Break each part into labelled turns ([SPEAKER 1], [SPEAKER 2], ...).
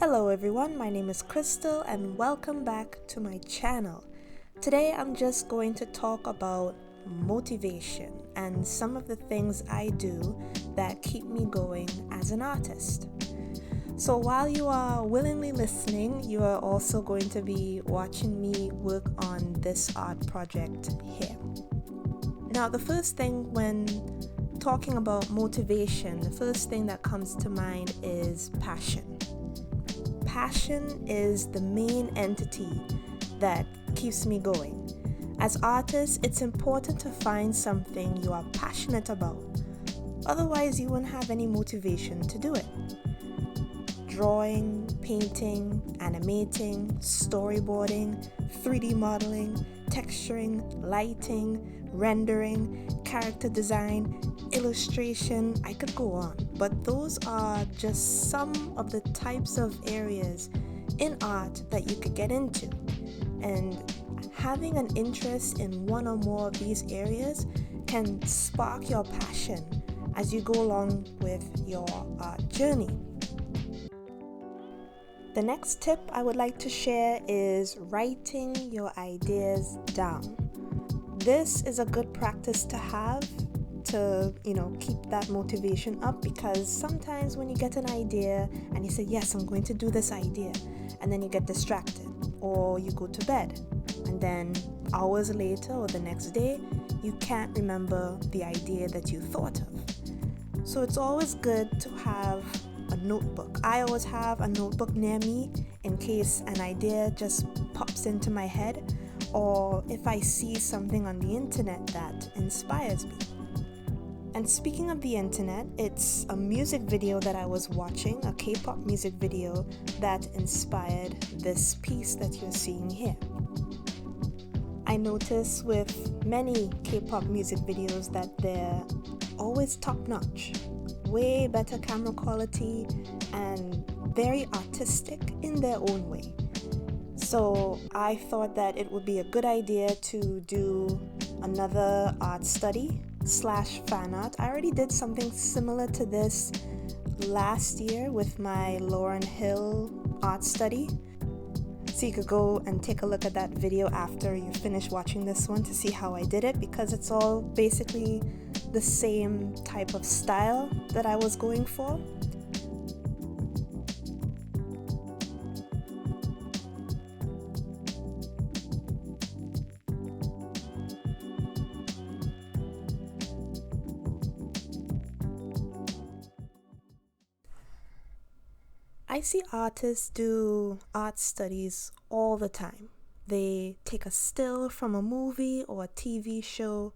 [SPEAKER 1] Hello everyone, my name is Crystal and welcome back to my channel. Today I'm just going to talk about motivation and some of the things I do that keep me going as an artist. So while you are willingly listening, you are also going to be watching me work on this art project here. Now the first thing when talking about motivation, the first thing that comes to mind is passion. Passion is the main entity that keeps me going. As artists, it's important to find something you are passionate about. Otherwise, you won't have any motivation to do it. Drawing, painting, animating, storyboarding, 3D modeling, texturing, lighting, rendering, character design, illustration, I could go on, but those are just some of the types of areas in art that you could get into. And having an interest in one or more of these areas can spark your passion as you go along with your art journey. The next tip I would like to share is writing your ideas down. This is a good practice to have to, keep that motivation up, because sometimes when you get an idea and you say, yes, I'm going to do this idea, and then you get distracted or you go to bed, and then hours later or the next day, you can't remember the idea that you thought of. So it's always good to have a notebook. I always have a notebook near me in case an idea just pops into my head, or if I see something on the internet that inspires me. And speaking of the internet, it's a music video that I was watching, a K-pop music video that inspired this piece that you're seeing here. I notice with many K-pop music videos that they're always top-notch, way better camera quality, and very artistic in their own way. So I thought that it would be a good idea to do another art study / fan art. I already did something similar to this last year with my Lauryn Hill art study. So you could go and take a look at that video after you finish watching this one to see how I did it, because it's all basically the same type of style that I was going for. I see artists do art studies all the time. They take a still from a movie or a TV show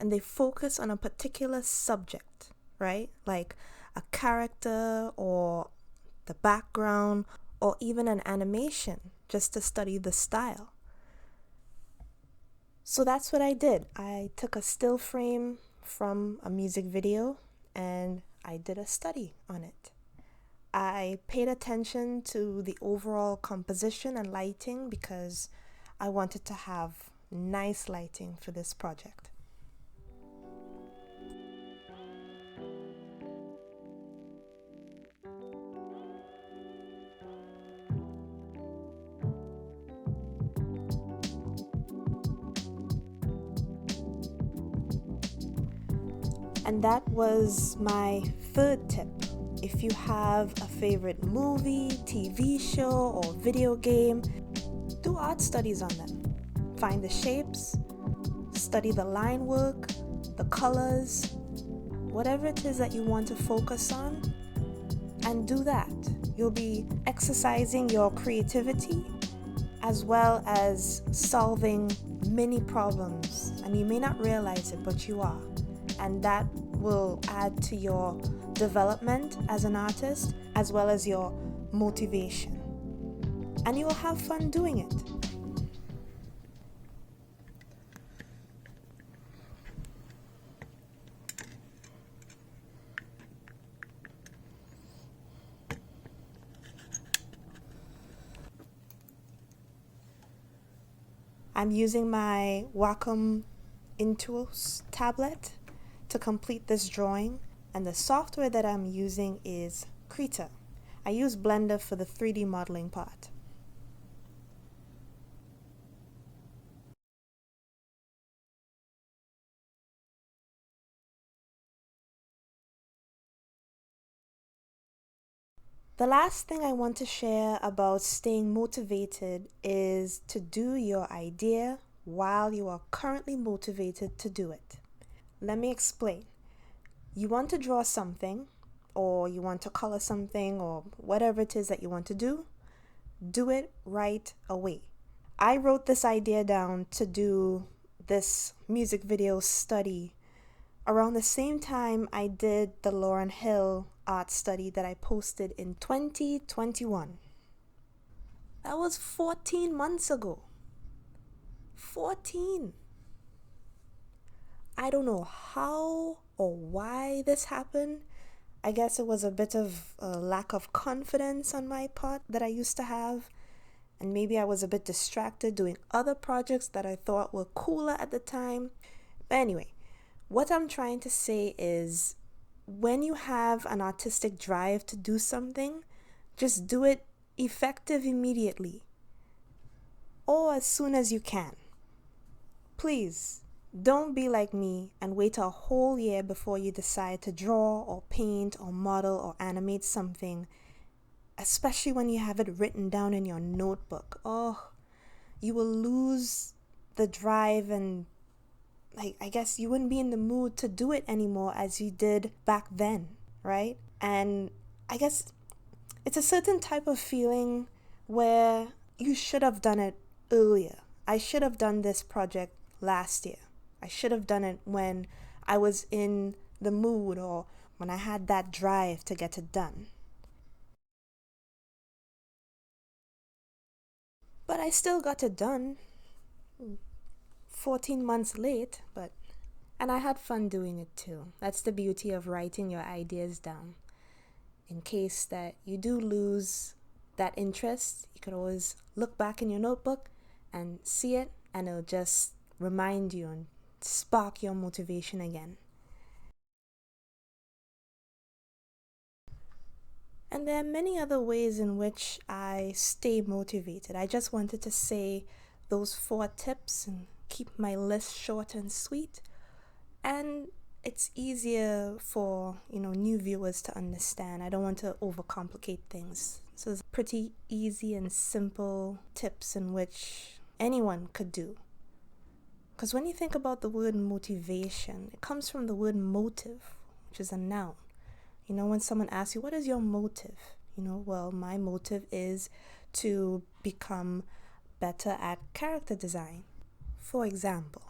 [SPEAKER 1] and they focus on a particular subject, right? Like a character or the background or even an animation, just to study the style. So that's what I did. I took a still frame from a music video and I did a study on it. I paid attention to the overall composition and lighting because I wanted to have nice lighting for this project. And that was my third tip. If you have a favorite movie, TV show, or video game, do art studies on them. Find the shapes, study the line work, the colors, whatever it is that you want to focus on, and do that. You'll be exercising your creativity as well as solving many problems, and you may not realize it, but you are. And that will add to your development as an artist as well as your motivation. And you will have fun doing it. I'm using my Wacom Intuos tablet to complete this drawing, and the software that I'm using is Krita. I use Blender for the 3D modeling part. The last thing I want to share about staying motivated is to do your idea while you are currently motivated to do it. Let me explain. You want to draw something, or you want to color something, or whatever it is that you want to do it right away. I wrote this idea down to do this music video study around the same time I did the Lauryn Hill art study that I posted in 2021. That was 14 months ago. 14. I don't know how or why this happened. I guess it was a bit of a lack of confidence on my part that I used to have. And maybe I was a bit distracted doing other projects that I thought were cooler at the time. But anyway, what I'm trying to say is when you have an artistic drive to do something, just do it effective immediately or as soon as you can. Please don't be like me and wait a whole year before you decide to draw or paint or model or animate something, especially when you have it written down in your notebook. Oh, you will lose the drive and I guess you wouldn't be in the mood to do it anymore as you did back then, right? And I guess it's a certain type of feeling where you should have done it earlier. I should have done this project last year. I should have done it when I was in the mood or when I had that drive to get it done. But I still got it done. 14 months late, and I had fun doing it too. That's the beauty of writing your ideas down. In case that you do lose that interest, you could always look back in your notebook and see it, and it'll just remind you and spark your motivation again. And there are many other ways in which I stay motivated. I just wanted to say those 4 tips and keep my list short and sweet. And it's easier for, new viewers to understand. I don't want to overcomplicate things. So it's pretty easy and simple tips in which anyone could do. Because when you think about the word motivation, it comes from the word motive, which is a noun. When someone asks you, what is your motive? Well, my motive is to become better at character design, for example.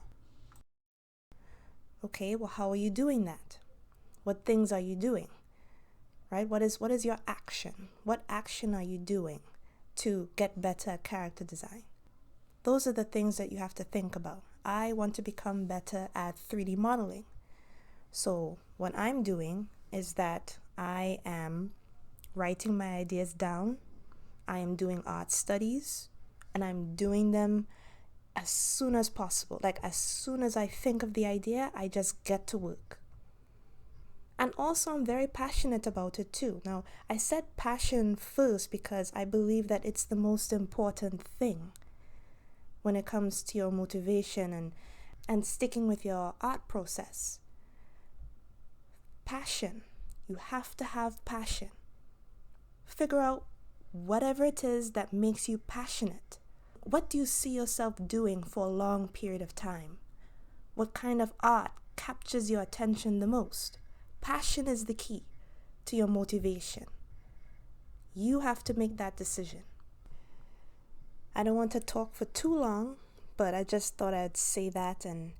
[SPEAKER 1] Okay, well, how are you doing that? What things are you doing? Right? What is your action? What action are you doing to get better at character design? Those are the things that you have to think about. I want to become better at 3D modeling. So what I'm doing is that I am writing my ideas down. I am doing art studies, and I'm doing them as soon as possible. Like as soon as I think of the idea, I just get to work. And also I'm very passionate about it too. Now, I said passion first because I believe that it's the most important thing when it comes to your motivation and sticking with your art process. Passion. You have to have passion. Figure out whatever it is that makes you passionate. What do you see yourself doing for a long period of time? What kind of art captures your attention the most? Passion is the key to your motivation. You have to make that decision. I don't want to talk for too long, but I just thought I'd say that and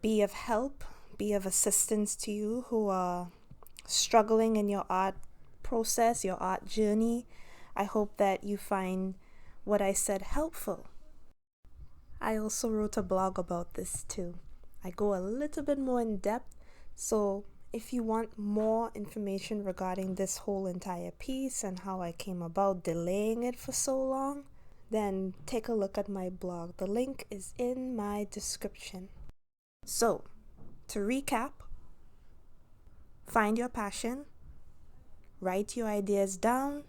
[SPEAKER 1] be of help, be of assistance to you who are struggling in your art process, your art journey. I hope that you find what I said helpful. I also wrote a blog about this too. I go a little bit more in depth, so if you want more information regarding this whole entire piece and how I came about delaying it for so long, then take a look at my blog. The link is in my description. So, to recap, find your passion, write your ideas down,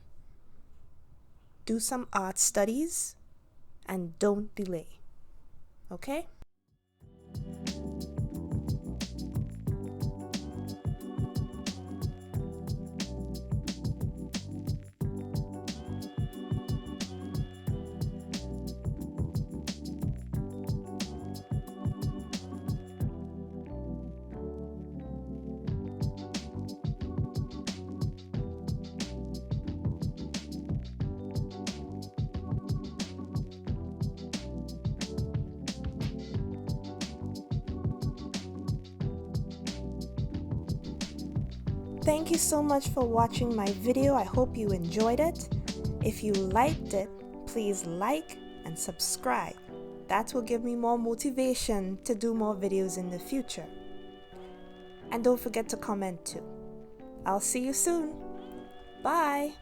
[SPEAKER 1] do some art studies, and don't delay. Okay? Thank you so much for watching my video. I hope you enjoyed it. If you liked it, please like and subscribe. That will give me more motivation to do more videos in the future. And don't forget to comment too. I'll see you soon. Bye.